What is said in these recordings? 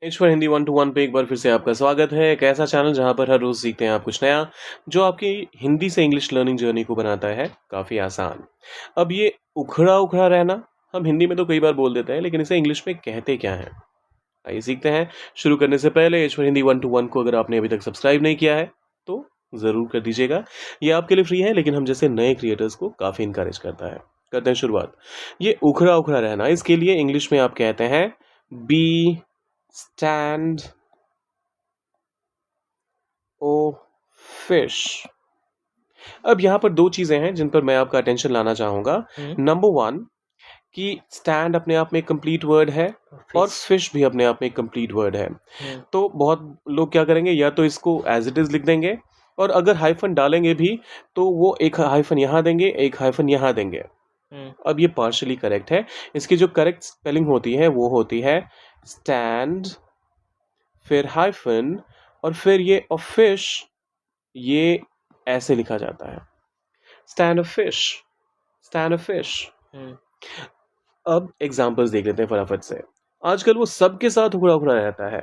ईश्वर Hindi 1 to 1 पे एक बार फिर से आपका स्वागत है। एक ऐसा चैनल जहां पर हर रोज सीखते हैं आप कुछ नया, जो आपकी हिंदी से इंग्लिश लर्निंग जर्नी को बनाता है काफ़ी आसान। अब ये उखड़ा उखड़ा रहना हम हिंदी में तो कई बार बोल देते हैं, लेकिन इसे इंग्लिश में कहते क्या हैं? आइए सीखते हैं। शुरू करने से पहले ईश्वर हिंदी 1 to 1 को अगर आपने अभी तक सब्सक्राइब नहीं किया है तो ज़रूर कर दीजिएगा। ये आपके लिए फ्री है, लेकिन हम जैसे नए क्रिएटर्स को काफ़ी इंकरेज करता है। करते हैं शुरुआत। ये उखड़ा उखड़ा रहना, इसके लिए इंग्लिश में आप कहते हैं बी स्टैंड ओ फिश। अब यहाँ पर दो चीजें हैं जिन पर मैं आपका अटेंशन लाना चाहूंगा। नंबर 1 कि स्टैंड अपने आप में एक कंप्लीट वर्ड है और फिश भी अपने आप में एक कंप्लीट वर्ड है। तो बहुत लोग क्या करेंगे, या तो इसको एज इट इज लिख देंगे, और अगर हाइफन डालेंगे भी तो वो एक हाइफन यहाँ देंगे, एक हाइफन यहाँ देंगे। अब ये पार्शली करेक्ट है। इसकी जो करेक्ट स्पेलिंग होती है वो होती है स्टैंड, फिर हाइफन, और फिर ये अ फिश, ये ऐसे लिखा जाता है, stand a fish, stand a fish. अब एग्जांपल्स देख लेते हैं फटाफट से। आजकल वो सबके साथ उखड़ा उखड़ा रहता है।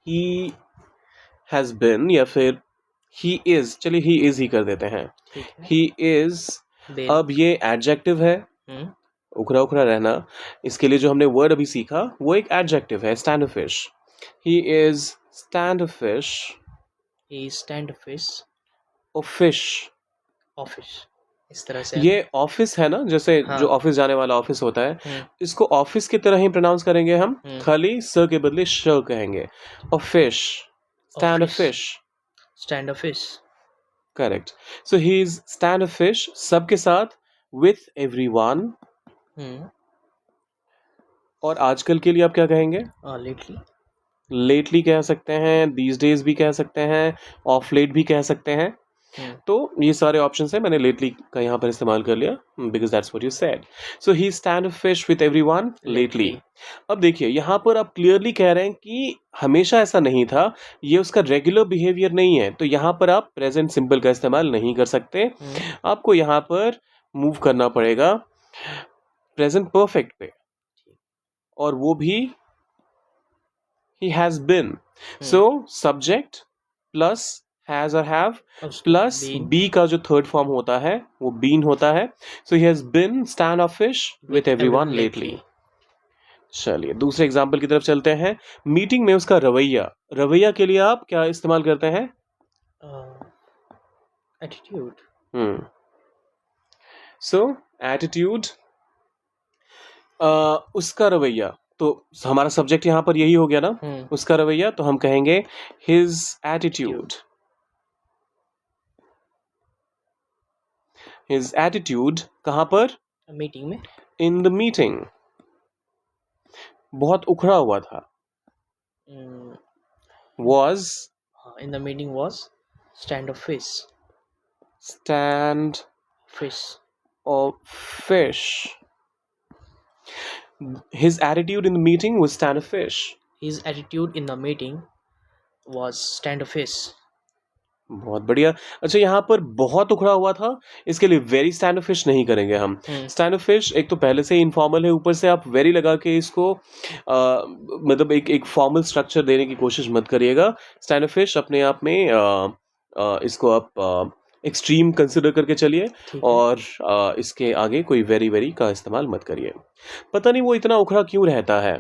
ही हैज बिन, या फिर ही इज, चलिए ही इज ही कर देते हैं, ही इज। अब ये एडजेक्टिव है, उखड़ा उखड़ा रहना। इसके लिए जो हमने वर्ड अभी सीखा वो एक एडजेक्टिव है, standoffish. He is standoffish, he stand fish o fish. Office, इस तरह से ये ऑफिस है ना, जैसे हाँ। जो ऑफिस जाने वाला ऑफिस होता है, इसको ऑफिस की तरह ही प्रोनाउंस करेंगे हम, खाली स के बदले श कहेंगे। और fish, stand a fish, stand a fish, correct. So he is stand a fish सबके साथ, विथ एवरीवन। और आजकल के लिए आप क्या कहेंगे? लेटली, लेटली कह सकते हैं, दीज डेज भी कह सकते हैं, ऑफ लेट भी कह सकते हैं। तो ये सारे ऑप्शंस हैं, मैंने लेटली का यहाँ पर इस्तेमाल कर लिया because that's what you said. So he stand fish with everyone lately. अब देखिए यहाँ पर आप क्लियरली कह रहे हैं कि हमेशा ऐसा नहीं था, ये उसका रेगुलर बिहेवियर नहीं है, तो यहाँ पर आप प्रेजेंट सिंपल का इस्तेमाल नहीं कर सकते। आपको यहाँ पर मूव करना पड़ेगा प्रेजेंट परफेक्ट पे, और वो भी he has been. So subject plus has or have plus be का जो थर्ड फॉर्म होता है वो been होता है। So he has been stand of fish with everyone lately. चलिए दूसरे एग्जाम्पल की तरफ चलते हैं। मीटिंग में उसका रवैया, रवैया के लिए आप क्या इस्तेमाल करते हैं? एटीट्यूड। सो एटीट्यूड, उसका रवैया, तो हमारा सब्जेक्ट यहाँ पर यही हो गया ना, उसका रवैया, तो हम कहेंगे his attitude। his attitude कहाँ पर? मीटिंग में, in the meeting, बहुत उखड़ा हुआ था। was, in the meeting was stand of fish, stand fish, of fish। his attitude in the meeting was stand of fish। his attitude in the meeting was stand of fish। बहुत बढ़िया। अच्छा यहाँ पर बहुत उखड़ा हुआ था, इसके लिए वेरी स्टैंड ऑफ फिश नहीं करेंगे हम। स्टैंड ऑफ फिश एक तो पहले से इनफॉर्मल है, ऊपर से आप वेरी लगा के इसको मतलब एक फॉर्मल स्ट्रक्चर देने की कोशिश मत करिएगा। स्टैंड ऑफ फिश अपने आप में इसको आप एक्सट्रीम कंसिडर करके चलिए, और इसके आगे कोई वेरी वेरी का इस्तेमाल मत करिए। पता नहीं वो इतना उखड़ा क्यों रहता है,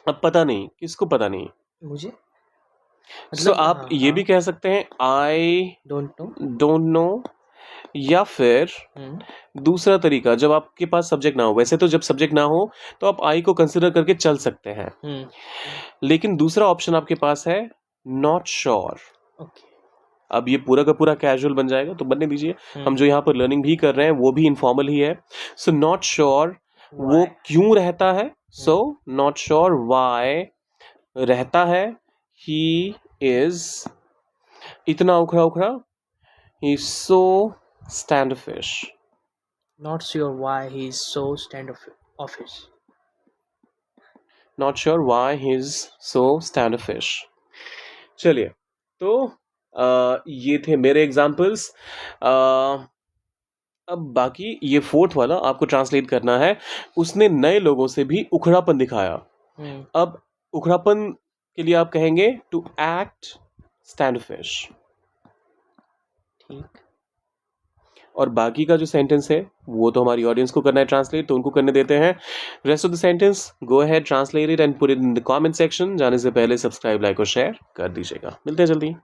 अब पता नहीं किसको, पता नहीं मुझे। तो आप ये भी कह सकते हैं आई डोंट नो, या फिर दूसरा तरीका, जब आपके पास सब्जेक्ट ना हो। वैसे तो जब सब्जेक्ट ना हो तो आप आई को कंसिडर करके चल सकते हैं, लेकिन दूसरा ऑप्शन आपके पास है नॉट श्योर। अब ये पूरा का पूरा कैजुअल बन जाएगा, तो बनने दीजिए। हम जो यहाँ पर लर्निंग भी कर रहे हैं वो भी इनफॉर्मल ही है। सो नॉट श्योर वो क्यों रहता है, सो नॉट श्योर व्हाई रहता है। ही इज इतना उखड़ा उखड़ा, he is so standoffish। not sure why he is so standoffish। not sure why he is so standoffish। चलिए, तो ये थे मेरे एग्जाम्पल्स। अब बाकी ये फोर्थ वाला आपको ट्रांसलेट करना है। उसने नए लोगों से भी उखड़ापन दिखाया। अब उखड़ापन के लिए आप कहेंगे टू एक्ट स्टैंड फिश। ठीक। और बाकी का जो सेंटेंस है वो तो हमारी ऑडियंस को करना है ट्रांसलेट, तो उनको करने देते हैं। Rest of the sentence go ahead, translate it and put it in the comment section. जाने से पहले सब्सक्राइब, लाइक और शेयर कर दीजिएगा। मिलते हैं जल्दी।